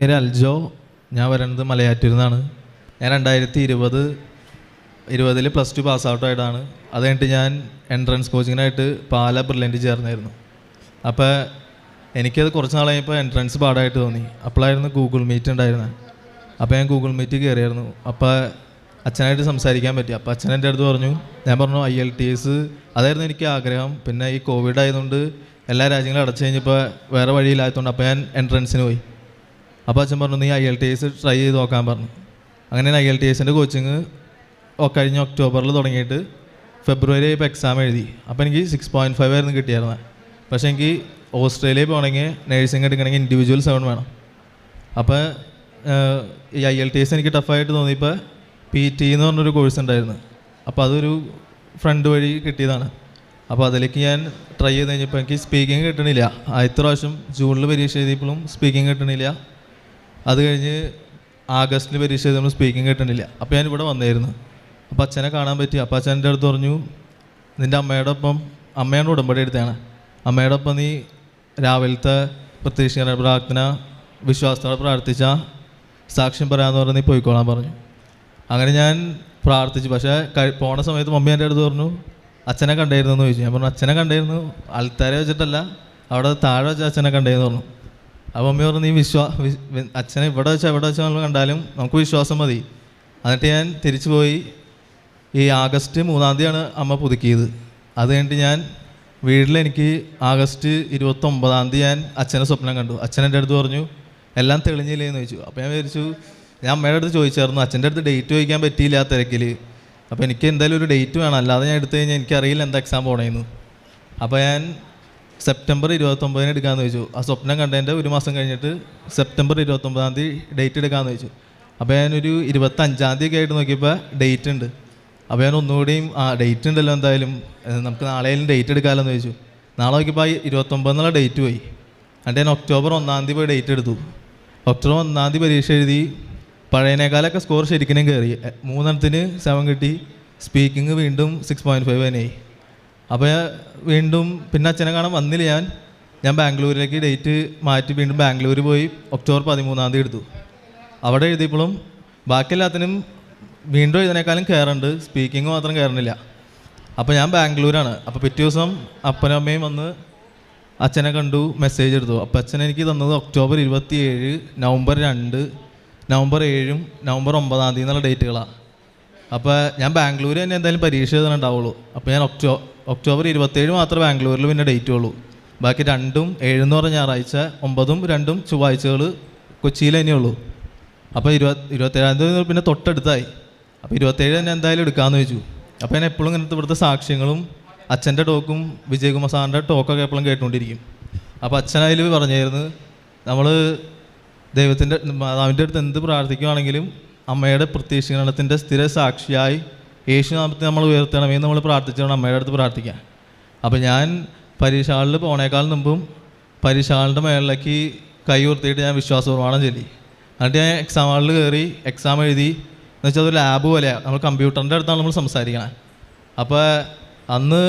പേര് അൽജോ. ഞാൻ വരുന്നത് മലയാറ്റൂരിൽ നിന്നാണ്. ഞാൻ 2020 +2 പാസ് ഔട്ടായിട്ടാണ്. അത് കഴിഞ്ഞിട്ട് ഞാൻ എൻട്രൻസ് കോച്ചിങ്ങിനായിട്ട് പാല ബ്രില്യൻറ്റ് ചേർന്നായിരുന്നു. അപ്പോൾ എനിക്കത് കുറച്ച് നാൾ കഴിഞ്ഞപ്പോൾ എൻട്രൻസ് പാടായിട്ട് തോന്നി. അപ്പോഴായിരുന്നു ഗൂഗിൾ മീറ്റ് ഉണ്ടായിരുന്നത്. അപ്പോൾ ഞാൻ ഗൂഗിൾ മീറ്റ് കയറിയായിരുന്നു. അപ്പോൾ അച്ഛനായിട്ട് സംസാരിക്കാൻ പറ്റി. അപ്പോൾ അച്ഛൻ എൻ്റെ അടുത്ത് പറഞ്ഞു, ഞാൻ പറഞ്ഞു IELTS അതായിരുന്നു എനിക്ക് ആഗ്രഹം. പിന്നെ ഈ കോവിഡ് ആയതുകൊണ്ട് എല്ലാ രാജ്യങ്ങളും അടച്ചു കഴിഞ്ഞപ്പോൾ വേറെ വഴിയില്ലാത്തതുകൊണ്ട് അപ്പോൾ ഞാൻ എൻട്രൻസിന് പോയി. അപ്പോൾ അച്ഛൻ പറഞ്ഞു, നീ IELTS ട്രൈ ചെയ്ത് നോക്കാൻ പറഞ്ഞു. അങ്ങനെ ഞാൻ IELTSൻ്റെ കോച്ചിങ് കഴിഞ്ഞ ഒക്ടോബറിൽ തുടങ്ങിയിട്ട് ഫെബ്രുവരി ഇപ്പോൾ എക്സാം എഴുതി. അപ്പോൾ എനിക്ക് 6.5 ആയിരുന്നു കിട്ടിയായിരുന്നത്. പക്ഷേ എനിക്ക് ഓസ്ട്രേലിയയിൽ പോകണമെങ്കിൽ നേഴ്സിംഗ് എടുക്കണമെങ്കിൽ ഇൻഡിവിജ്വൽ 7 വേണം. അപ്പോൾ ഈ IELTS എനിക്ക് ടഫായിട്ട് തോന്നിയപ്പോൾ PT എന്ന് പറഞ്ഞൊരു കോഴ്സ് ഉണ്ടായിരുന്നു. അപ്പോൾ അതൊരു ഫ്രണ്ട് വഴി കിട്ടിയതാണ്. അപ്പോൾ അതിലേക്ക് ഞാൻ ട്രൈ ചെയ്ത് കഴിഞ്ഞപ്പോൾ എനിക്ക് സ്പീക്കിംഗ് കിട്ടണില്ല. ആദ്യത്തെ പ്രാവശ്യം ജൂണിൽ പരീക്ഷ എഴുതിയപ്പോഴും സ്പീക്കിംഗ് കിട്ടണില്ല. അത് കഴിഞ്ഞ് ആഗസ്റ്റിൽ പരീക്ഷ എഴുതിയപ്പോഴും സ്പീക്കിംഗ് കിട്ടണില്ല. അപ്പോൾ ഞാൻ ഇവിടെ വന്നായിരുന്നു. അപ്പോൾ അച്ഛനെ കാണാൻ പറ്റി. അപ്പോൾ അച്ഛൻ എൻ്റെ അടുത്ത് പറഞ്ഞു, നിൻ്റെ അമ്മയുടെ ഒപ്പം, അമ്മയാണ് ഉടമ്പടി എടുത്തതാണ്, അമ്മയുടെ ഒപ്പം നീ രാവിലത്തെ പ്രത്യക്ഷ പ്രാർത്ഥന വിശ്വാസത്തോടെ പ്രാർത്ഥിച്ച സാക്ഷ്യം പറയാമെന്ന് പറഞ്ഞ് നീ പോയിക്കോളാൻ പറഞ്ഞു. അങ്ങനെ ഞാൻ പ്രാർത്ഥിച്ചു. പക്ഷേ പോണ സമയത്ത് മമ്മി എൻ്റെ അടുത്ത് പറഞ്ഞു, അച്ഛനെ കണ്ടായിരുന്നു എന്ന് ചോദിച്ചു. ഞാൻ പറഞ്ഞു, അച്ഛനെ കണ്ടായിരുന്നു, ആൾക്കാരെ വെച്ചിട്ടല്ല, അവിടെ താഴെ വെച്ച് അച്ഛനെ കണ്ടേന്ന് പറഞ്ഞു. അപ്പോൾ മമ്മി പറഞ്ഞു, നീ അച്ഛനെ ഇവിടെ വെച്ചാൽ നമ്മൾ കണ്ടാലും നമുക്ക് വിശ്വാസം മതി. എന്നിട്ട് ഞാൻ തിരിച്ചു പോയി. ഈ ആഗസ്റ്റ് 3-ാം തീയതിയാണ് അമ്മ പുതുക്കിയത്. അത് കഴിഞ്ഞിട്ട് ഞാൻ വീട്ടിലെനിക്ക് ആഗസ്റ്റ് 29-ാം തീയതി ഞാൻ അച്ഛനെ സ്വപ്നം കണ്ടു. അച്ഛൻ എൻ്റെ അടുത്ത് പറഞ്ഞു, എല്ലാം തെളിഞ്ഞില്ലേന്ന് ചോദിച്ചു. അപ്പോൾ ഞാൻ വിചാരിച്ചു, ഞാൻ അമ്മയുടെ അടുത്ത് ചോദിച്ചായിരുന്നു, അച്ഛൻ്റെ അടുത്ത് ഡേറ്റ് ചോദിക്കാൻ പറ്റിയില്ല ആ തിരക്കിൽ. അപ്പോൾ എനിക്ക് എന്തായാലും ഒരു ഡേറ്റ് വേണം, അല്ലാതെ ഞാൻ എടുത്തു കഴിഞ്ഞാൽ എനിക്കറിയില്ല എന്താ എക്സാം പോകണമെന്ന്. അപ്പോൾ ഞാൻ സെപ്റ്റംബർ 29-ന് എടുക്കാമെന്ന് ചോദിച്ചു. ആ സ്വപ്നം കണ്ടതിൻ്റെ ഒരു മാസം കഴിഞ്ഞിട്ട് സെപ്റ്റംബർ 29-ാം തീയതി ഡേറ്റ് എടുക്കാമെന്ന് ചോദിച്ചു. അപ്പോൾ ഞാനൊരു 25-ാം തീയതി ഒക്കെ ആയിട്ട് നോക്കിയപ്പോൾ ഡേറ്റ് ഉണ്ട്. അപ്പോൾ ഞാൻ ഒന്നുകൂടിയും ഡേറ്റ് ഉണ്ടല്ലോ, എന്തായാലും നമുക്ക് നാളെയും ഡേറ്റ് എടുക്കാമല്ലോ ചോദിച്ചു. നാളെ നോക്കിയപ്പോൾ 29 എന്നുള്ള ഡേറ്റ് പോയി. എന്നിട്ട് ഞാൻ ഒക്ടോബർ 1-ാം തീയതി പോയി ഡേറ്റ് എടുത്തു. ഒക്ടോബർ 1-ാം തീയതി പരീക്ഷ എഴുതി. പഴയനേക്കാളൊക്കെ സ്കോർ ശരിക്കും കയറി. 3 7 കിട്ടി. സ്പീക്കിംഗ് വീണ്ടും 6.5 തന്നെയായി. അപ്പോൾ വീണ്ടും പിന്നെ അച്ഛനെ കാണാൻ വന്നില്ല. ഞാൻ ബാംഗ്ലൂരിലേക്ക് ഡേറ്റ് മാറ്റി വീണ്ടും ബാംഗ്ലൂർ പോയി ഒക്ടോബർ 13-ാം തീയതി എടുത്തു. അവിടെ എഴുതിയപ്പോഴും ബാക്കി എല്ലാത്തിനും വീണ്ടും എഴുതിനേക്കാളും കയറുന്നുണ്ട്, സ്പീക്കിംഗ് മാത്രം കയറുന്നില്ല. അപ്പോൾ ഞാൻ ബാംഗ്ലൂരാണ്. അപ്പോൾ പിറ്റേ ദിവസം അപ്പനും അമ്മയും വന്ന് അച്ഛനെ കണ്ടു, മെസ്സേജ് എടുത്തു. അപ്പോൾ അച്ഛൻ എനിക്ക് തന്നത് ഒക്ടോബർ 27, നവംബർ 2, നവംബർ 7, നവംബർ 9-ാം തീയതി എന്നുള്ള ഡേറ്റുകളാണ്. അപ്പോൾ ഞാൻ ബാംഗ്ലൂർ തന്നെ എന്തായാലും പരീക്ഷ എഴുതാനുണ്ടാവുള്ളൂ. അപ്പോൾ ഞാൻ ഒക്ടോബർ 27 മാത്രമേ ബാംഗ്ലൂരിൽ പിന്നെ ഡേറ്റ് ഉള്ളൂ. ബാക്കി 2ഉം 7 എന്ന് പറഞ്ഞ ഞായറാഴ്ച, 9ഉം 2ഉം ചൊവ്വാഴ്ചകൾ കൊച്ചിയിൽ തന്നെയുള്ളൂ. അപ്പോൾ 27-ാം തീയതി പിന്നെ തൊട്ടടുത്തായി. അപ്പോൾ 27 തന്നെ എന്തായാലും എടുക്കാമെന്ന് ചോദിച്ചു. അപ്പോൾ ഞാൻ എപ്പോഴും ഇങ്ങനത്തെ ഇവിടുത്തെ സാക്ഷ്യങ്ങളും അച്ഛൻ്റെ ടോക്കും വിജയകുമാർ സാറിൻ്റെ ടോക്കൊക്കെ എപ്പോഴും കേട്ടുകൊണ്ടിരിക്കും. അപ്പോൾ അച്ഛനതിൽ പറഞ്ഞായിരുന്നു, നമ്മൾ ദൈവത്തിൻ്റെ മാതാവിൻ്റെ അടുത്ത് എന്ത് പ്രാർത്ഥിക്കുകയാണെങ്കിലും അമ്മയുടെ പ്രത്യക്ഷീകരണത്തിൻ്റെ സ്ഥിര സാക്ഷിയായി യേശുനാമത്തെ നമ്മൾ ഉയർത്തണമെന്ന് നമ്മൾ പ്രാർത്ഥിച്ചാണ് അമ്മയുടെ അടുത്ത് പ്രാർത്ഥിക്കാൻ. അപ്പോൾ ഞാൻ പരീക്ഷ ഹാളിൽ പോണേക്കാൾ മുമ്പും പരീക്ഷ ഹാളിൻ്റെ മേളിലേക്ക് കൈ ഉയർത്തിയിട്ട് ഞാൻ വിശ്വാസ പ്രമാണം ചൊല്ലി. എന്നിട്ട് ഞാൻ എക്സാം ഹാളിൽ കയറി എക്സാം എഴുതി. എന്ന് വെച്ചാൽ അതൊരു ലാബ് പോലെയാണ്, നമ്മൾ കമ്പ്യൂട്ടറിൻ്റെ അടുത്താണ് നമ്മൾ സംസാരിക്കണം. അപ്പോൾ അന്ന്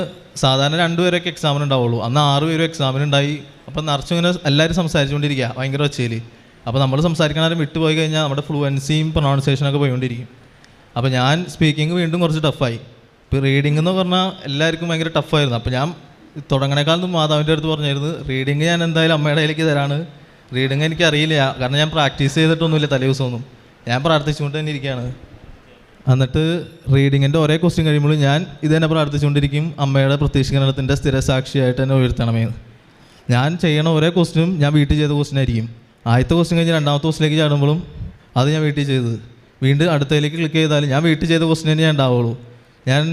സാധാരണ 2 പേരൊക്കെ എക്സാമിനുണ്ടാവുള്ളൂ, അന്ന് 6 പേരും എക്സാമിനുണ്ടായി. അപ്പോൾ നിറച്ചും ഇങ്ങനെ എല്ലാവരും സംസാരിച്ചുകൊണ്ടിരിക്കുക ഭയങ്കര ഒച്ചയിൽ. അപ്പോൾ നമ്മൾ സംസാരിക്കണവരെ വിട്ടുപോയി കഴിഞ്ഞാൽ നമ്മുടെ ഫ്ലുവൻസിയും പ്രൊണൗൺസിയേഷനൊക്കെ പോയിക്കൊണ്ടിരിക്കും. അപ്പോൾ ഞാൻ സ്പീക്കിംഗ് വീണ്ടും കുറച്ച് ടഫായി. ഇപ്പോൾ റീഡിംഗ് എന്ന് പറഞ്ഞാൽ എല്ലാവർക്കും ഭയങ്കര ടഫായിരുന്നു. അപ്പോൾ ഞാൻ തുടങ്ങണേക്കാളും മാതാവിൻ്റെ അടുത്ത് പറഞ്ഞായിരുന്നു, റീഡിങ് ഞാൻ എന്തായാലും അമ്മയുടെ കയ്യിലേക്ക് തരാണ്. റീഡിങ് എനിക്ക് അറിയില്ല, കാരണം ഞാൻ പ്രാക്ടീസ് ചെയ്തിട്ടൊന്നുമില്ല തലേ ദിവസമൊന്നും, ഞാൻ പ്രാർത്ഥിച്ചുകൊണ്ട് തന്നെ ഇരിക്കുകയാണ്. എന്നിട്ട് റീഡിങ്ങിൻ്റെ ഓരോ ക്വസ്റ്റ്യൻ കഴിയുമ്പോൾ ഞാൻ ഇത് തന്നെ പ്രാർത്ഥിച്ചുകൊണ്ടിരിക്കും, അമ്മയുടെ പ്രത്യക്ഷീകരണത്തിൻ്റെ സ്ഥിരസാക്ഷിയായിട്ട് തന്നെ ഉയർത്തണമെന്ന്. ഞാൻ ചെയ്യണ ഓരോ ക്വസ്റ്റ്യനും ഞാൻ വീട്ടിൽ ചെയ്ത ക്വസ്റ്റ്യൻ ആയിരിക്കും. ആദ്യത്തെ ക്വസ്റ്റ്യൻ കഴിഞ്ഞ് 2ാമത്തെ ക്വസ്റ്റ്യനിലേക്ക് ചാടുമ്പോഴും അത് ഞാൻ വീട്ടിൽ ചെയ്തത്. വീണ്ടും അടുത്തതിലേക്ക് ക്ലിക്ക് ചെയ്താലും ഞാൻ വീട്ടിൽ ചെയ്ത ക്വസ്റ്റ്യൻ തന്നെ ഉണ്ടാവുള്ളൂ. ഞാൻ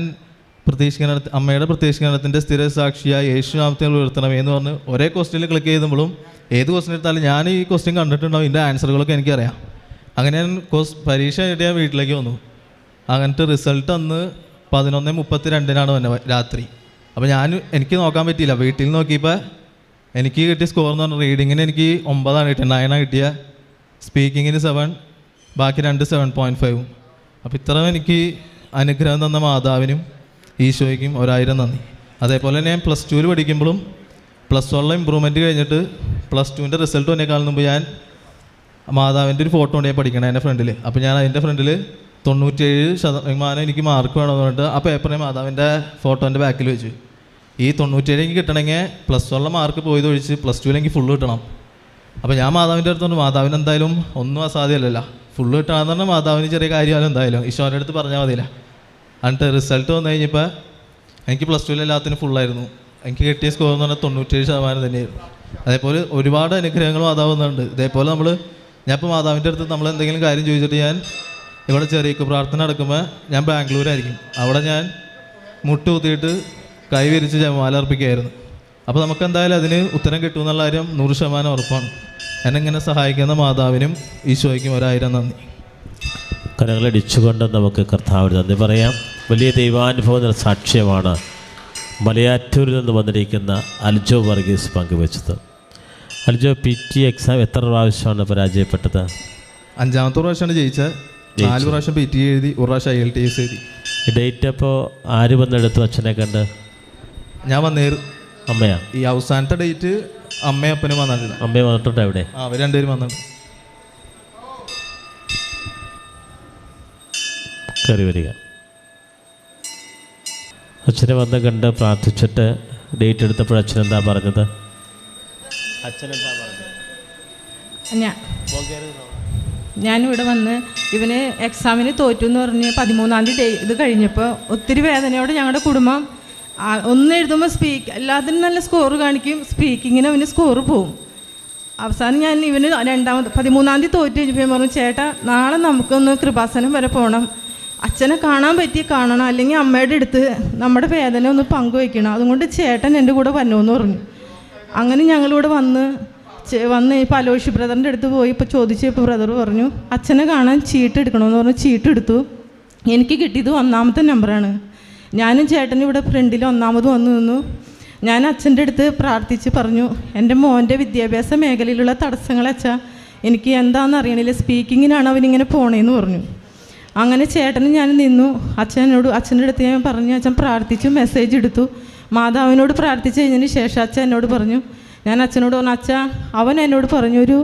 അമ്മയുടെ പ്രത്യക്ഷീകരണത്തിൻ്റെ സ്ഥിരസാക്ഷിയായി യേശുനാമത്തെ ഉയർത്തണമെന്ന് പറഞ്ഞ് ഒരേ ക്വസ്റ്റ്യനിൽ ക്ലിക്ക് ചെയ്യുമ്പോഴും ഏത് ക്വസ്റ്റ്യൻ എടുത്താലും ഞാൻ ഈ ക്വസ്റ്റ്യൻ കണ്ടിട്ടുണ്ടാവും, ഇതിൻ്റെ ആൻസറുകളൊക്കെ എനിക്കറിയാം. അങ്ങനെ ഞാൻ പരീക്ഷ കഴിഞ്ഞിട്ട് ഞാൻ വീട്ടിലേക്ക് വന്നു. അങ്ങനത്തെ റിസൾട്ട് അന്ന് 11:32 വന്നെ രാത്രി. അപ്പോൾ എനിക്ക് നോക്കാൻ പറ്റിയില്ല. വീട്ടിൽ നോക്കിയപ്പോൾ എനിക്ക് കിട്ടിയ സ്കോർ എന്ന് പറഞ്ഞാൽ റീഡിങ്ങിന് എനിക്ക് 9 കിട്ടിയത്, 9 കിട്ടിയ, സ്പീക്കിങ്ങിന് 7, ബാക്കി 2 7.5. അപ്പോൾ ഇത്രയും എനിക്ക് അനുഗ്രഹം തന്ന മാതാവിനും ഈശോയ്ക്കും 1000 നന്ദി. അതേപോലെ തന്നെ ഞാൻ +2 പഠിക്കുമ്പോഴും +1 ഇമ്പ്രൂവ്മെൻറ്റ് കഴിഞ്ഞിട്ട് +2ൻ്റെ റിസൾട്ട് വന്നേക്കാളും മുമ്പ് ഞാൻ മാതാവിൻ്റെ ഒരു ഫോട്ടോ ഉണ്ട് ഞാൻ പഠിക്കണേ എൻ്റെ ഫ്രണ്ടിൽ. അപ്പോൾ ഞാൻ അതിൻ്റെ ഫ്രണ്ടിൽ 97% എനിക്ക് മാർക്ക് വേണമെന്ന് പറഞ്ഞിട്ട് ആ പേപ്പറിനെ മാതാവിൻ്റെ ഫോട്ടോൻ്റെ ബാക്കിൽ വെച്ചു. ഈ 97 എനിക്ക് കിട്ടണമെങ്കിൽ +1 മാർക്ക് പോയതൊഴിച്ച് +2 എനിക്ക് ഫുള്ള് കിട്ടണം. അപ്പോൾ ഞാൻ മാതാവിൻ്റെ അടുത്തുകൊണ്ട് മാതാവിന് എന്തായാലും ഒന്നും അസാധ്യമല്ലല്ലോ, ഫുള്ള് കിട്ടണമെന്ന് പറഞ്ഞാൽ മാതാവിന് ചെറിയ കാര്യമായാലും എന്തായാലും ഈശോൻ്റെ അടുത്ത് പറഞ്ഞാൽ മതിയില്ല. എന്നിട്ട് റിസൾട്ട് വന്നു കഴിഞ്ഞപ്പോൾ എനിക്ക് +2 എല്ലാത്തിനും ഫുള്ളായിരുന്നു. എനിക്ക് കിട്ടിയ സ്കോർ എന്ന് പറഞ്ഞാൽ 97% തന്നെയായിരുന്നു. അതേപോലെ ഒരുപാട് അനുഗ്രഹങ്ങൾ മാതാവ് വന്നിട്ടുണ്ട്. ഇതേപോലെ ഞാനിപ്പോൾ മാതാവിൻ്റെ അടുത്ത് നമ്മൾ എന്തെങ്കിലും കാര്യം ചോദിച്ചിട്ട് ഞാൻ ഇവിടെ ചെറിയ പ്രാർത്ഥന നടക്കുമ്പോൾ ഞാൻ ബാംഗ്ലൂരായിരിക്കും, അവിടെ ഞാൻ മുട്ടുകുത്തിയിട്ട് കൈ വിരിച്ച് ജപമാല അർപ്പിക്കുകയായിരുന്നു. അപ്പോൾ നമുക്ക് എന്തായാലും അതിന് ഉത്തരം കിട്ടുമെന്നുള്ള കാര്യം 100% ഉറപ്പാണ്. എന്നെങ്ങനെ സഹായിക്കുന്ന മാതാവിനും ഈശോയ്ക്കും 1000 നന്ദി. കരങ്ങളടിച്ചുകൊണ്ട് നമുക്ക് കർത്താവിന് നന്ദി പറയാം. വലിയ ദൈവാനുഭവ സാക്ഷ്യമാണ് മലയാറ്റൂരിൽ നിന്ന് വന്നിരിക്കുന്ന അൽജോ വർഗീസ് പങ്കുവെച്ചത്. അൽജോ, PT എക്സാം എത്ര പ്രാവശ്യമാണ് പരാജയപ്പെട്ടത്? 5ാമത്തെ പ്രാവശ്യമാണ് ജയിച്ചത്. 4 പ്രാവശ്യം PT എഴുതി, 1 പ്രാവശ്യം IELTS എഴുതി. ഈ ഡേറ്റ് അപ്പോൾ ആര് വന്നെടുത്തു അച്ഛനെ കണ്ട്? ഞാൻ വന്നേരും. അമ്മയാ? ഈ അവസാനത്തെ ഡേറ്റ് അമ്മയും അപ്പനും വന്നിട്ടില്ല. അമ്മയെ വന്നിട്ടുണ്ട്? എവിടെ? അവർ രണ്ടുപേരും വന്നിട്ടുണ്ട്. കയറി വരിക. അച്ഛനെ വന്ന് കണ്ട് പ്രാർത്ഥിച്ചിട്ട് ഡേറ്റ് എടുത്തപ്പോൾ അച്ഛൻ എന്താ പറഞ്ഞത്? അച്ഛനെന്താ പറഞ്ഞത്? ഞാനിവിടെ വന്ന് ഇവന് എക്സാമിന് തോറ്റു എന്ന് പറഞ്ഞ് 13-ാം തീയതി ഇത് കഴിഞ്ഞപ്പോൾ ഒത്തിരി വേദനയോടെ ഞങ്ങളുടെ കുടുംബം ഒന്ന് എഴുതുമ്പോൾ എല്ലാത്തിനും നല്ല സ്കോർ കാണിക്കും, സ്പീക്കിങ്ങിന് അവന് സ്കോർ പോവും. അവസാനം ഞാൻ ഇവന് 13-ാം തീയതി തോറ്റ് കഴിഞ്ഞപ്പോൾ പറഞ്ഞു, ചേട്ടാ നാളെ നമുക്കൊന്ന് കൃപാസനം വരെ പോകണം, അച്ഛനെ കാണാൻ പറ്റി കാണണം, അല്ലെങ്കിൽ അമ്മയുടെ അടുത്ത് നമ്മുടെ വേദന ഒന്ന് പങ്കുവയ്ക്കണം, അതുകൊണ്ട് ചേട്ടൻ എൻ്റെ കൂടെ വരണമെന്ന് പറഞ്ഞു. അങ്ങനെ ഞങ്ങളിവിടെ വന്ന് ഇപ്പോൾ അലോഷി ബ്രദറിൻ്റെ അടുത്ത് പോയി ഇപ്പോൾ ചോദിച്ചപ്പോൾ ബ്രദർ പറഞ്ഞു അച്ഛനെ കാണാൻ ചീട്ട് എടുക്കണമെന്ന് പറഞ്ഞു. ചീട്ട് എടുത്തു. എനിക്ക് കിട്ടിയത് 1ാമത്തെ നമ്പറാണ്. ഞാനും ചേട്ടനും ഇവിടെ ഫ്രണ്ടിൽ 1ാമത് വന്നു നിന്നു. ഞാൻ അച്ഛൻ്റെ അടുത്ത് പ്രാർത്ഥിച്ച് പറഞ്ഞു, എൻ്റെ മോൻ്റെ വിദ്യാഭ്യാസ മേഖലയിലുള്ള തടസ്സങ്ങൾ അച്ഛാ എനിക്ക് എന്താണെന്ന് അറിയണില്ല, സ്പീക്കിങ്ങിനാണ് അവനിങ്ങനെ പോണേന്ന് പറഞ്ഞു. അങ്ങനെ ചേട്ടനും ഞാൻ നിന്നു. അച്ഛൻ്റെ അടുത്ത് ഞാൻ പറഞ്ഞു, അച്ഛൻ പ്രാർത്ഥിച്ചു, മെസ്സേജ് എടുത്തു. മാതാവിനോട് പ്രാർത്ഥിച്ച് കഴിഞ്ഞതിന് ശേഷം അച്ഛൻ എന്നോട് പറഞ്ഞു, ഞാൻ അച്ഛനോട് പറഞ്ഞു, അച്ഛാ അവൻ എന്നോട് പറഞ്ഞു ഒരു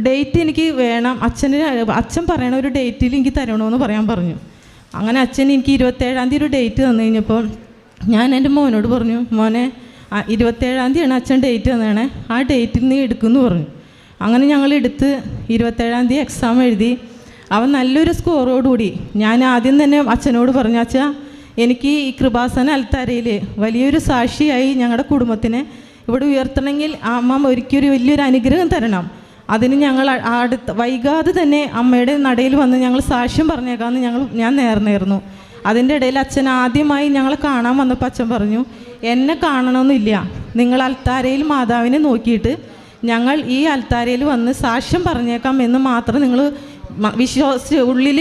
ഡേറ്റ് എനിക്ക് വേണം, അച്ഛൻ പറയണ ഒരു ഡേറ്റിൽ എനിക്ക് തരണമെന്ന് പറയാൻ പറഞ്ഞു. അങ്ങനെ അച്ഛൻ എനിക്ക് 27-ാം തീയതി ഒരു ഡേറ്റ് തന്നു കഴിഞ്ഞപ്പോൾ ഞാൻ എൻ്റെ മോനോട് പറഞ്ഞു, മോനെ 27-ാം തീയതിയാണ് അച്ഛൻ ഡേറ്റ് തന്നേണേ, ആ ഡേറ്റിൽ നീ എടുക്കുമെന്ന് പറഞ്ഞു. അങ്ങനെ ഞങ്ങൾ എടുത്ത് 27-ാം തീയതി എക്സാം എഴുതി. അവൻ നല്ലൊരു സ്കോറോടുകൂടി ഞാൻ ആദ്യം തന്നെ അച്ഛനോട് പറഞ്ഞു, അച്ഛാ എനിക്ക് ഈ കൃപാസന അൽത്താരയിൽ വലിയൊരു സാക്ഷിയായി ഞങ്ങളുടെ കുടുംബത്തിനെ ഇവിടെ ഉയർത്തണമെങ്കിൽ അമ്മ ഒരിക്കലും വലിയൊരു അനുഗ്രഹം തരണം, അതിന് ഞങ്ങൾ വൈകാതെ തന്നെ അമ്മയുടെ നടയിൽ വന്ന് ഞങ്ങൾ സാക്ഷ്യം പറഞ്ഞേക്കാമെന്ന് ഞാൻ നേർന്നായിരുന്നു. അതിൻ്റെ ഇടയിൽ അച്ഛൻ ആദ്യമായി ഞങ്ങളെ കാണാൻ വന്നപ്പോൾ അച്ഛൻ പറഞ്ഞു, എന്നെ കാണണമെന്നില്ല, നിങ്ങൾ അൽത്താരയിൽ മാതാവിനെ നോക്കിയിട്ട് ഞങ്ങൾ ഈ അൽത്താരയിൽ വന്ന് സാക്ഷ്യം പറഞ്ഞേക്കാം എന്ന് മാത്രം നിങ്ങൾ ഉള്ളിൽ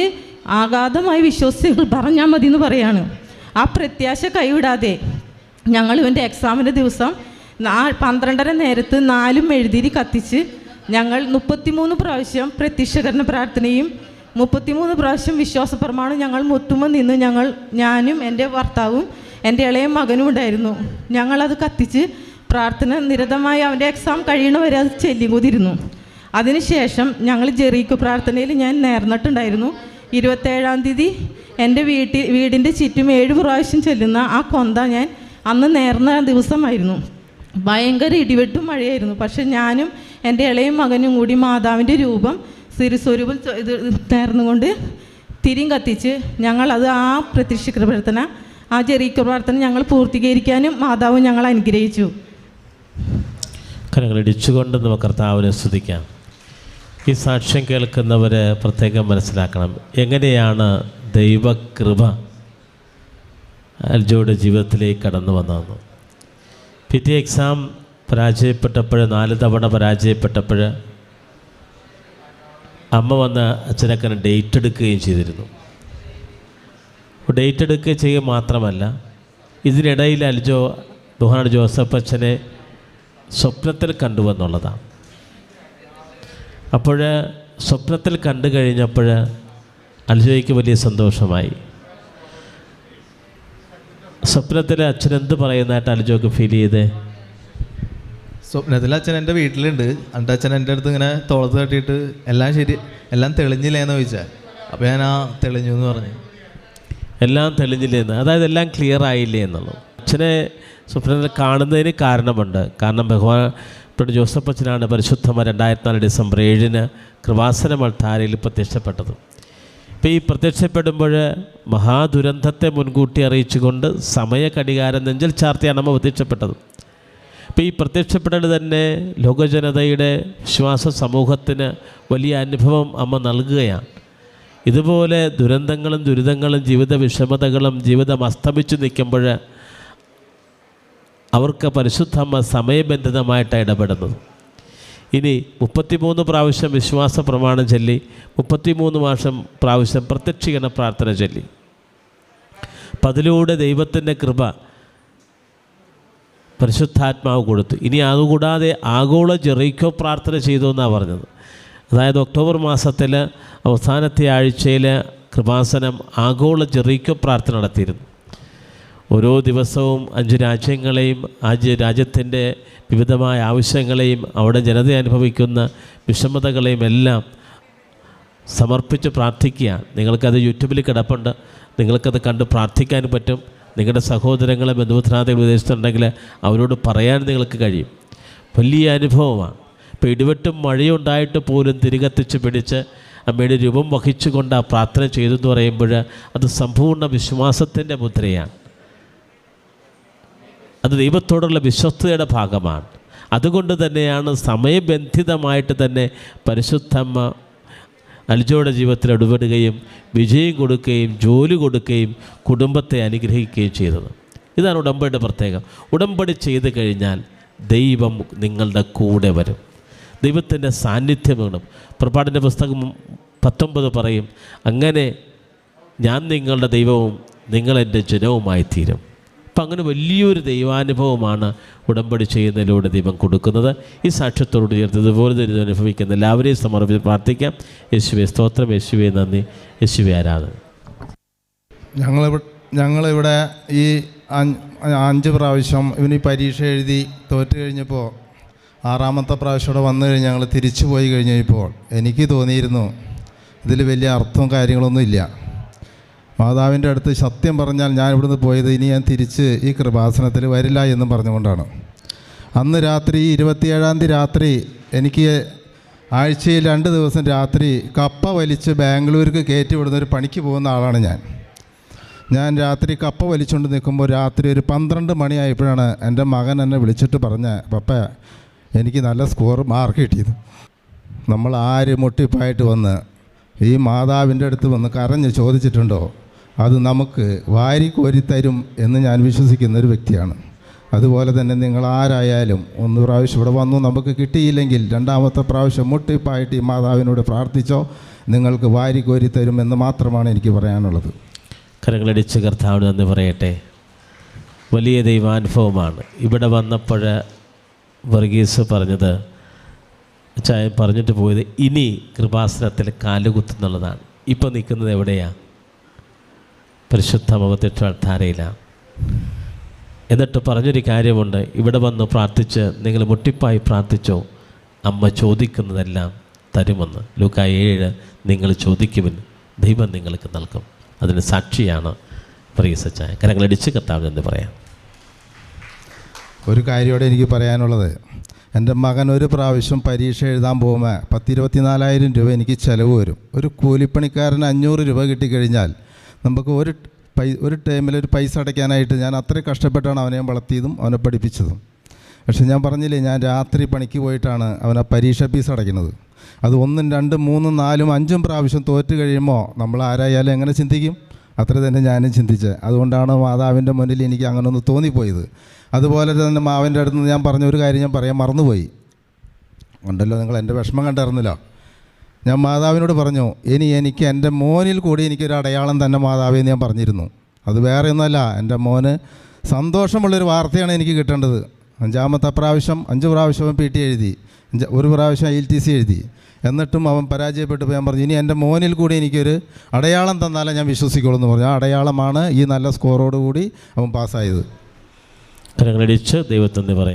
ആഘാതമായി വിശ്വസിച്ച് പറഞ്ഞാൽ മതി എന്ന് പറയാണ്. ആ പ്രത്യാശ കൈവിടാതെ ഞങ്ങൾ ഇവൻ്റെ എക്സാമിൻ്റെ ദിവസം 12:30 നേരത്ത് 4 മെഴുതിരി കത്തിച്ച് ഞങ്ങൾ 33 പ്രാവശ്യം പ്രത്യക്ഷീകരണ പ്രാർത്ഥനയും 33 പ്രാവശ്യം വിശ്വാസ പ്രമാണം ഞങ്ങൾ മുത്തുമ്പോൾ നിന്ന് ഞാനും എൻ്റെ ഭർത്താവും എൻ്റെ ഇളയ മകനും ഉണ്ടായിരുന്നു. ഞങ്ങളത് കത്തിച്ച് പ്രാർത്ഥന നിരതമായി അവൻ്റെ എക്സാം കഴിയണവരെ അത് ചെല്ലിക്കൊതിരുന്നു. അതിനുശേഷം ഞങ്ങൾ ജെറീക്കോ പ്രാർത്ഥനയിൽ ഞാൻ നേർന്നിട്ടുണ്ടായിരുന്നു. 27-ാം തീയതി എൻ്റെ വീടിൻ്റെ ചുറ്റും 7 പ്രാവശ്യം ചെല്ലുന്ന ആ കൊന്ത ഞാൻ അന്ന് നേർന്ന ദിവസമായിരുന്നു. ഭയങ്കര ഇടിവെട്ടും മഴയായിരുന്നു. പക്ഷെ ഞാനും എൻ്റെ ഇളയ മകനും കൂടി മാതാവിൻ്റെ രൂപം സിരിസ്വരൂപം ഇത് നേർന്നുകൊണ്ട് തിരിയും കത്തിച്ച് ഞങ്ങളത് ആ പ്രത്യക്ഷീകരണ പ്രാർത്ഥന, ആ ജെറീക്കോ പ്രാർത്ഥന ഞങ്ങൾ പൂർത്തീകരിക്കാനും മാതാവ് ഞങ്ങൾ അനുഗ്രഹിച്ചു. കരങ്ങളിടിച്ചുകൊണ്ട് നമുക്ക് കർത്താവിനെ സ്തുതിക്കാം. ഈ സാക്ഷ്യം കേൾക്കുന്നവർ പ്രത്യേകം മനസ്സിലാക്കണം, എങ്ങനെയാണ് ദൈവകൃപ അൽജോയുടെ ജീവിതത്തിലേക്ക് കടന്നു വന്നതെന്ന്. PT എക്സാം പരാജയപ്പെട്ടപ്പോൾ 4 തവണ പരാജയപ്പെട്ടപ്പോൾ അമ്മ വന്ന് അച്ഛനൊക്കെ ഡേറ്റ് എടുക്കുകയും ചെയ്തിരുന്നു. ഡേറ്റ് എടുക്കുകയും ചെയ്യുക മാത്രമല്ല, ഇതിനിടയിൽ അൽജോ ബഹുമാനപ്പെട്ട ജോസഫ് അച്ഛനെ സ്വപ്നത്തിൽ കണ്ടുവെന്നുള്ളതാണ്. അപ്പോൾ സ്വപ്നത്തിൽ കണ്ടു കഴിഞ്ഞപ്പോൾ അൽജോയ്ക്ക് വലിയ സന്തോഷമായി. സ്വപ്നത്തിൽ അച്ഛൻ എന്ത് പറയുന്നതായിട്ട് അൽജോക്ക് ഫീൽ ചെയ്തേ? സ്വപ്നത്തിൽ അച്ഛൻ എൻ്റെ വീട്ടിലുണ്ട്. എന്നിട്ട് അച്ഛൻ എൻ്റെ അടുത്ത് ഇങ്ങനെ തോളത്ത് തട്ടിയിട്ട് എല്ലാം തെളിഞ്ഞില്ലേന്ന് ചോദിച്ചാൽ, അപ്പോൾ ഞാൻ തെളിഞ്ഞു എന്ന് പറഞ്ഞു. എല്ലാം തെളിഞ്ഞില്ലേന്ന്, അതായത് എല്ലാം ക്ലിയർ ആയില്ലേ എന്നുള്ളത്. അച്ഛനെ സ്വപ്നത്തിൽ കാണുന്നതിന് കാരണമുണ്ട്. കാരണം ബഹുമാനപ്പെട്ട ജോസഫ് അച്ഛനാണ് പരിശുദ്ധമായ 2004 ഡിസംബർ 7 കൃപാസന അൾത്താരയിൽ പ്രത്യക്ഷപ്പെട്ടത്. ഇപ്പോൾ ഈ പ്രത്യക്ഷപ്പെടുമ്പോൾ മഹാദുരന്തത്തെ മുൻകൂട്ടി അറിയിച്ചുകൊണ്ട് സമയഘടികാരം നെഞ്ചിൽ ചാർത്തിയാണ് അമ്മ പ്രത്യക്ഷപ്പെട്ടത്. ഇപ്പോൾ ഈ പ്രത്യക്ഷപ്പെടൽ തന്നെ ലോകജനതയുടെ വിശ്വാസ സമൂഹത്തിന് വലിയ അനുഭവം അമ്മ നൽകുകയാണ്. ഇതുപോലെ ദുരന്തങ്ങളും ജീവിത വിഷമതകളും ജീവിതം അസ്തമിച്ചു നിൽക്കുമ്പോൾ അവർക്ക് പരിശുദ്ധമ്മ സമയബന്ധിതമായിട്ട് ഇടപെടുന്നത്. ഇനി 33 പ്രാവശ്യം വിശ്വാസ പ്രമാണം ചൊല്ലി, 33 പ്രാവശ്യം പ്രത്യക്ഷീകരണ പ്രാർത്ഥന ചൊല്ലി. അപ്പം അതിലൂടെ ദൈവത്തിൻ്റെ കൃപ പരിശുദ്ധാത്മാവ് കൊടുത്തു. ഇനി അതുകൂടാതെ ആഗോള ജെറീക്കോ പ്രാർത്ഥന ചെയ്തു എന്നാണ് പറഞ്ഞത്. അതായത് ഒക്ടോബർ മാസത്തിൽ അവസാനത്തെ ആഴ്ചയിൽ കൃപാസനം ആഗോള ജെറീക്കോ പ്രാർത്ഥന നടത്തിയിരുന്നു. ഓരോ ദിവസവും 5 രാജ്യങ്ങളെയും രാജ്യത്തിൻ്റെ വിവിധമായ ആവശ്യങ്ങളെയും അവിടെ ജനത അനുഭവിക്കുന്ന വിഷമതകളെയും എല്ലാം സമർപ്പിച്ച് പ്രാർത്ഥിക്കുക. നിങ്ങൾക്കത് യൂട്യൂബിൽ കിടപ്പുണ്ട്, നിങ്ങൾക്കത് കണ്ട് പ്രാർത്ഥിക്കാൻ പറ്റും. നിങ്ങളുടെ സഹോദരങ്ങളെ ബന്ധുമിത്രാദികൾ വിദേശത്തുണ്ടെങ്കിൽ അവരോട് പറയാൻ നിങ്ങൾക്ക് കഴിയും. വലിയ അനുഭവമാണ്. ഇപ്പോൾ ഇടിവെട്ടും മഴയുണ്ടായിട്ട് പോലും തിരികത്തിച്ച് പിടിച്ച് അമ്മയുടെ രൂപം വഹിച്ചുകൊണ്ട് ആ പ്രാർത്ഥന ചെയ്തെന്ന് പറയുമ്പോൾ അത് സമ്പൂർണ്ണ വിശ്വാസത്തിൻ്റെ മുദ്രയാണ്. അത് ദൈവത്തോടുള്ള വിശ്വസ്തയുടെ ഭാഗമാണ്. അതുകൊണ്ട് തന്നെയാണ് സമയബന്ധിതമായിട്ട് തന്നെ പരിശുദ്ധമ്മ അൽജോയുടെ ജീവിതത്തിൽ ഇടപെടുകയും വിജയം കൊടുക്കുകയും ജോലി കൊടുക്കുകയും കുടുംബത്തെ അനുഗ്രഹിക്കുകയും ചെയ്തത്. ഇതാണ് ഉടമ്പടിയുടെ പ്രത്യേകം. ഉടമ്പടി ചെയ്ത് കഴിഞ്ഞാൽ ദൈവം നിങ്ങളുടെ കൂടെ വരും, ദൈവത്തിൻ്റെ സാന്നിധ്യം വേണം. പുറപ്പാടിൻ്റെ പുസ്തകം 19 പറയും, അങ്ങനെ ഞാൻ നിങ്ങളുടെ ദൈവവും നിങ്ങളെൻ്റെ ജനവുമായി തീരും. അപ്പം അങ്ങനെ വലിയൊരു ദൈവാനുഭവമാണ് ഉടമ്പടി ചെയ്യുന്നതിലൂടെ ദൈവം കൊടുക്കുന്നത്. ഈ സാക്ഷ്യത്തോട് ചേർത്ത് ഇതുപോലെ ദുരിതം അനുഭവിക്കുന്ന എല്ലാവരെയും സമർപ്പിച്ച് പ്രാർത്ഥിക്കാം. യേശുവേ സ്തോത്രം, യേശുവേ നന്ദി, യേശുവേ ആരാധന. ഞങ്ങളിവിടെ ഈ 5 പ്രാവശ്യം ഇവന് പരീക്ഷ എഴുതി തോറ്റ് കഴിഞ്ഞപ്പോൾ 6ാമത്തെ പ്രാവശ്യം ഇവിടെ വന്നു കഴിഞ്ഞ് ഞങ്ങൾ തിരിച്ചു പോയി കഴിഞ്ഞപ്പോൾ എനിക്ക് തോന്നിയിരുന്നു ഇതിൽ വലിയ അർത്ഥവും കാര്യങ്ങളൊന്നും ഇല്ല. മാതാവിൻ്റെ അടുത്ത് സത്യം പറഞ്ഞാൽ ഞാൻ ഇവിടുന്ന് പോയത് ഇനി ഞാൻ തിരിച്ച് ഈ കൃപാസനത്തിൽ വരില്ല എന്നും പറഞ്ഞുകൊണ്ടാണ്. അന്ന് രാത്രി 27-ാം തീയതി രാത്രി എനിക്ക് ആഴ്ചയിൽ 2 ദിവസം രാത്രി കപ്പ വലിച്ച് ബാംഗ്ലൂർക്ക് കയറ്റി വിടുന്ന ഒരു പണിക്ക് പോകുന്ന ആളാണ് ഞാൻ രാത്രി കപ്പ വലിച്ചുകൊണ്ട് നിൽക്കുമ്പോൾ രാത്രി ഒരു 12 മണിയായപ്പോഴാണ് എൻ്റെ മകൻ എന്നെ വിളിച്ചിട്ട് പറഞ്ഞ, പപ്പ എനിക്ക് നല്ല മാർക്ക് കിട്ടിയത്. നമ്മൾ ആര് മുട്ടിപ്പായിട്ട് വന്ന് ഈ മാതാവിൻ്റെ അടുത്ത് വന്ന് കരഞ്ഞ് ചോദിച്ചിട്ടുണ്ടോ, അത് നമുക്ക് വാരിക്കോരിത്തരും എന്ന് ഞാൻ വിശ്വസിക്കുന്നൊരു വ്യക്തിയാണ്. അതുപോലെ തന്നെ നിങ്ങൾ ആരായാലും 1 പ്രാവശ്യം ഇവിടെ വന്നു നമുക്ക് കിട്ടിയില്ലെങ്കിൽ 2ാമത്തെ പ്രാവശ്യം മുട്ടിപ്പായിട്ട് ഈ മാതാവിനോട് പ്രാർത്ഥിച്ചോ, നിങ്ങൾക്ക് വാരിക്കോരിത്തരുമെന്ന് മാത്രമാണ് എനിക്ക് പറയാനുള്ളത്. കരങ്ങളടിച്ച് കർത്താവിന് നന്ദി പറയട്ടെ. വലിയ ദൈവാനുഭവമാണ്. ഇവിടെ വന്നപ്പോൾ വർഗീസ് പറഞ്ഞത്, ചായ പറഞ്ഞിട്ട് പോയത് ഇനി കൃപാസനത്തിൽ കാലുകുത്തുന്നുള്ളതാണ്. ഇപ്പോൾ നിൽക്കുന്നത് എവിടെയാണ്? പരിശുദ്ധ പ്രത്യക്ഷ അൾത്താരയിലാണ്. എന്നിട്ട് പറഞ്ഞൊരു കാര്യമുണ്ട്, ഇവിടെ വന്ന് പ്രാർത്ഥിച്ച് നിങ്ങൾ മുട്ടിപ്പായി പ്രാർത്ഥിച്ചോ, അമ്മ ചോദിക്കുന്നതെല്ലാം തരുമെന്ന്. ലൂക്കാ 7 നിങ്ങൾ ചോദിക്കുമെന്ന് ദൈവം നിങ്ങൾക്ക് നൽകും. അതിന് സാക്ഷിയാണ് വർഗീസ്. കരങ്ങളടിച്ച് കർത്താവിന് എന്ന് പറയാം. ഒരു കാര്യത്തോടെ എനിക്ക് പറയാനുള്ളത്, എൻ്റെ മകൻ ഒരു പ്രാവശ്യം പരീക്ഷ എഴുതാൻ പോകുമ്പോൾ 10-24,000 രൂപ എനിക്ക് ചിലവ് വരും. ഒരു കൂലിപ്പണിക്കാരന് 500 രൂപ കിട്ടിക്കഴിഞ്ഞാൽ നമുക്ക് ഒരു ടൈമിൽ ഒരു പൈസ അടയ്ക്കാനായിട്ട് ഞാൻ അത്രയും കഷ്ടപ്പെട്ടാണ് അവനെ വളർത്തിയതും അവനെ പഠിപ്പിച്ചതും. പക്ഷെ ഞാൻ പറഞ്ഞില്ലേ, ഞാൻ രാത്രി പണിക്ക് പോയിട്ടാണ് അവനെ പരീക്ഷ ഫീസ് അടയ്ക്കുന്നത്. അത് 1, 2, 3, 4, 5 പ്രാവശ്യം തോറ്റ് കഴിയുമ്പോൾ നമ്മൾ ആരായാലും എങ്ങനെ ചിന്തിക്കും? അത്ര തന്നെ ഞാനും ചിന്തിച്ചത്. അതുകൊണ്ടാണ് മാതാവിൻ്റെ മുന്നിൽ എനിക്ക് അങ്ങനെ ഒന്ന് തോന്നിപ്പോയത്. അതുപോലെ തന്നെ മാവിൻ്റെ അടുത്ത് നിന്ന് ഞാൻ പറഞ്ഞ ഒരു കാര്യം ഞാൻ പറയാൻ മറന്നുപോയി. ഉണ്ടല്ലോ, നിങ്ങൾ എൻ്റെ വിഷമം കണ്ടിരുന്നില്ല. ഞാൻ മാതാവിനോട് പറഞ്ഞു, ഇനി എനിക്ക് എൻ്റെ മോനിൽ കൂടി എനിക്കൊരു അടയാളം തന്നെ മാതാവെന്ന് ഞാൻ പറഞ്ഞിരുന്നു. അത് വേറെ ഒന്നുമല്ല, എൻ്റെ മോന് സന്തോഷമുള്ളൊരു വാർത്തയാണ് എനിക്ക് കിട്ടേണ്ടത്. 5ാമത്തെ പ്രാവശ്യം 5 പ്രാവശ്യം അവൻ PT എഴുതി, 1 പ്രാവശ്യം ILTC എഴുതി. എന്നിട്ടും അവൻ പരാജയപ്പെട്ടപ്പോൾ ഞാൻ പറഞ്ഞു, ഇനി എൻ്റെ മോനിൽ കൂടി എനിക്കൊരു അടയാളം തന്നാലേ ഞാൻ വിശ്വസിക്കുള്ളൂ എന്ന് പറഞ്ഞു. ആ അടയാളമാണ് ഈ നല്ല സ്കോറോടുകൂടി അവൻ പാസ്സായത്. കരങ്ങളടിച്ച് ദൈവത്തിന് പറയാം.